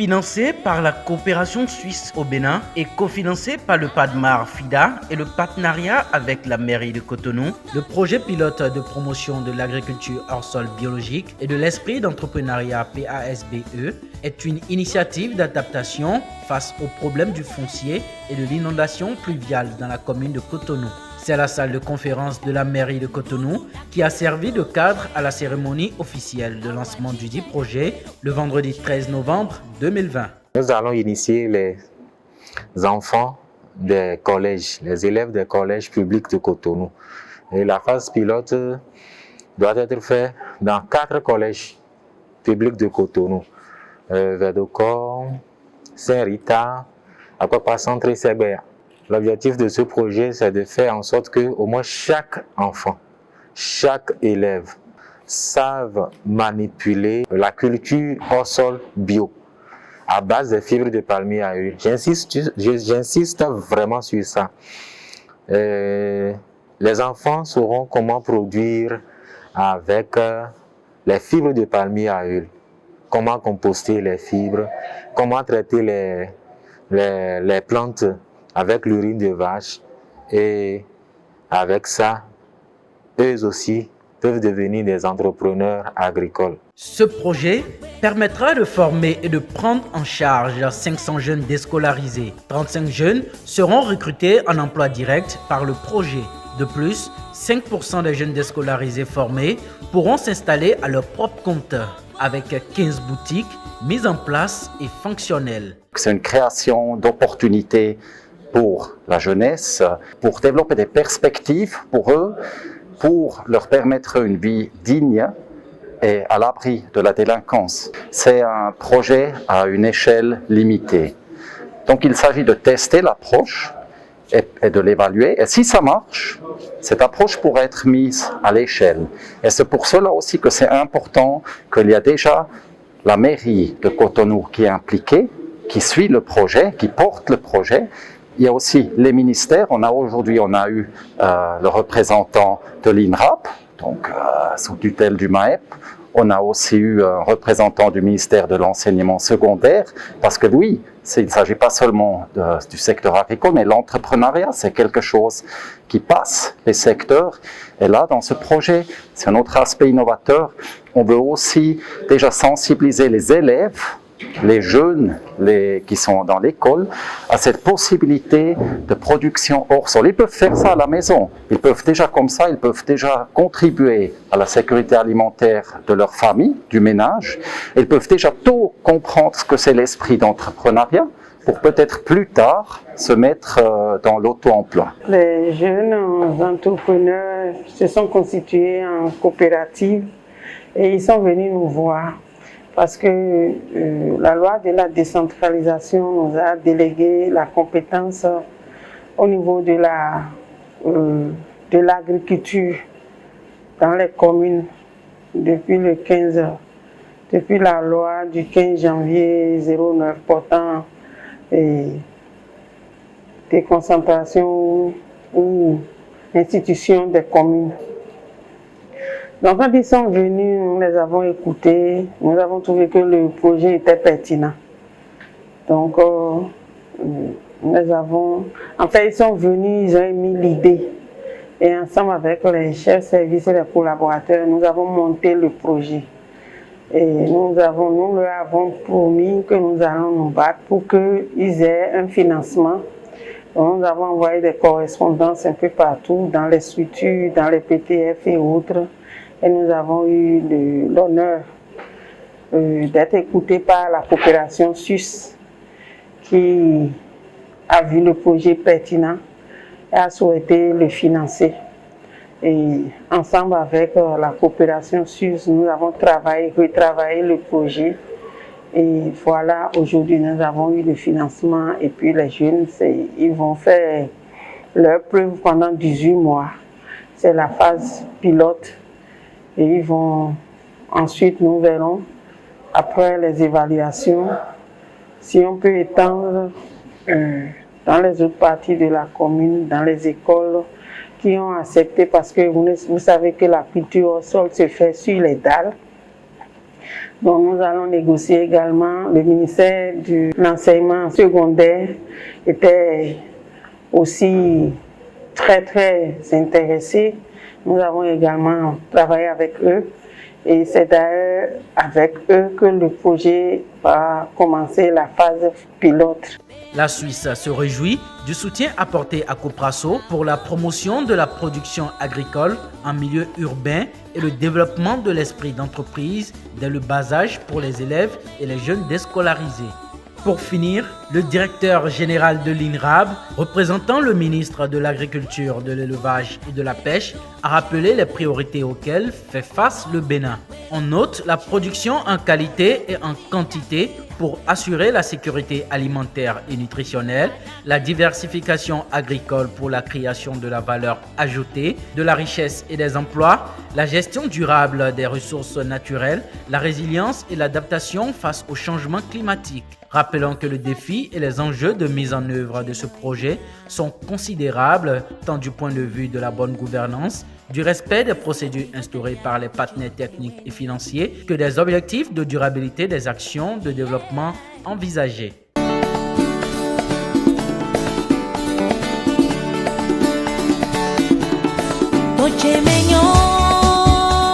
Financé par la coopération suisse au Bénin et cofinancé par le PADMAR FIDA et le partenariat avec la mairie de Cotonou, le projet pilote de promotion de l'agriculture hors sol biologique et de l'esprit d'entrepreneuriat PASBE est une initiative d'adaptation face aux problèmes du foncier et de l'inondation pluviale dans la commune de Cotonou. C'est la salle de conférence de la mairie de Cotonou qui a servi de cadre à la cérémonie officielle de lancement du dit projet le vendredi 13 novembre 2020. Nous allons initier les enfants des collèges, les élèves des collèges publics de Cotonou. Et la phase pilote doit être faite dans 4 collèges publics de Cotonou. Verdocor, Saint-Rita, Akwa Centre et Sebea. L'objectif de ce projet, c'est de faire en sorte que au moins chaque enfant, chaque élève savent manipuler la culture hors sol bio à base des fibres de palmier à huile. J'insiste vraiment sur ça. Les enfants sauront comment produire avec les fibres de palmier à huile, comment composter les fibres, comment traiter les plantes avec l'urine de vache, et avec ça, eux aussi peuvent devenir des entrepreneurs agricoles. Ce projet permettra de former et de prendre en charge 500 jeunes déscolarisés. 35 jeunes seront recrutés en emploi direct par le projet. De plus, 5% des jeunes déscolarisés formés pourront s'installer à leur propre compte, avec 15 boutiques mises en place et fonctionnelles. C'est une création d'opportunités pour la jeunesse, pour développer des perspectives pour eux, pour leur permettre une vie digne et à l'abri de la délinquance. C'est un projet à une échelle limitée. Donc il s'agit de tester l'approche et de l'évaluer. Et si ça marche, cette approche pourrait être mise à l'échelle. Et c'est pour cela aussi que c'est important qu'il y a déjà la mairie de Cotonou qui est impliquée, qui suit le projet, qui porte le projet. Il y a aussi les ministères. Aujourd'hui, on a eu le représentant de l'INRAP, donc sous tutelle du MAEP. On a aussi eu un représentant du ministère de l'enseignement secondaire, parce que oui, il ne s'agit pas seulement du secteur agricole, mais l'entrepreneuriat, c'est quelque chose qui passe les secteurs. Et là, dans ce projet, c'est un autre aspect innovateur. On veut aussi déjà sensibiliser les élèves, les jeunes qui sont dans l'école, à cette possibilité de production hors sol. Ils peuvent faire ça à la maison. Ils peuvent déjà comme ça, ils peuvent déjà contribuer à la sécurité alimentaire de leur famille, du ménage. Ils peuvent déjà tôt comprendre ce que c'est l'esprit d'entrepreneuriat pour peut-être plus tard se mettre dans l'auto-emploi. Les jeunes entrepreneurs se sont constitués en coopérative et ils sont venus nous voir. Parce que la loi de la décentralisation nous a délégué la compétence au niveau de l'agriculture dans les communes depuis la loi du 15 janvier 09 portant des concentrations ou institutions des communes. Donc quand ils sont venus, nous les avons écoutés, nous avons trouvé que le projet était pertinent. Donc ils sont venus, ils ont émis l'idée. Et ensemble avec les chefs services et les collaborateurs, nous avons monté le projet. Et nous leur avons promis que nous allons nous battre pour qu'ils aient un financement. Donc, nous avons envoyé des correspondances un peu partout, dans les structures, dans les PTF et autres. Et nous avons eu l'honneur d'être écoutés par la coopération suisse qui a vu le projet pertinent et a souhaité le financer. Et ensemble avec la coopération suisse, nous avons retravaillé le projet. Et voilà, aujourd'hui, nous avons eu le financement. Et puis les jeunes, ils vont faire leur preuve pendant 18 mois. C'est la phase pilote. Et ensuite, nous verrons, après les évaluations, si on peut étendre dans les autres parties de la commune, dans les écoles qui ont accepté, parce que vous savez que la culture au sol se fait sur les dalles. Donc nous allons négocier également. Le ministère de l'enseignement secondaire était aussi très intéressé. Nous avons également travaillé avec eux et c'est d'ailleurs avec eux que le projet va commencer la phase pilote. La Suisse se réjouit du soutien apporté à Copraso pour la promotion de la production agricole en milieu urbain et le développement de l'esprit d'entreprise dès le bas âge pour les élèves et les jeunes déscolarisés. Pour finir, le directeur général de l'INRAB, représentant le ministre de l'Agriculture, de l'Élevage et de la Pêche, a rappelé les priorités auxquelles fait face le Bénin. On note la production en qualité et en quantité pour assurer la sécurité alimentaire et nutritionnelle, la diversification agricole pour la création de la valeur ajoutée, de la richesse et des emplois, la gestion durable des ressources naturelles, la résilience et l'adaptation face au changement climatique. Rappelons que le défi et les enjeux de mise en œuvre de ce projet sont considérables tant du point de vue de la bonne gouvernance, du respect des procédures instaurées par les partenaires techniques et financiers que des objectifs de durabilité des actions de développement envisagées.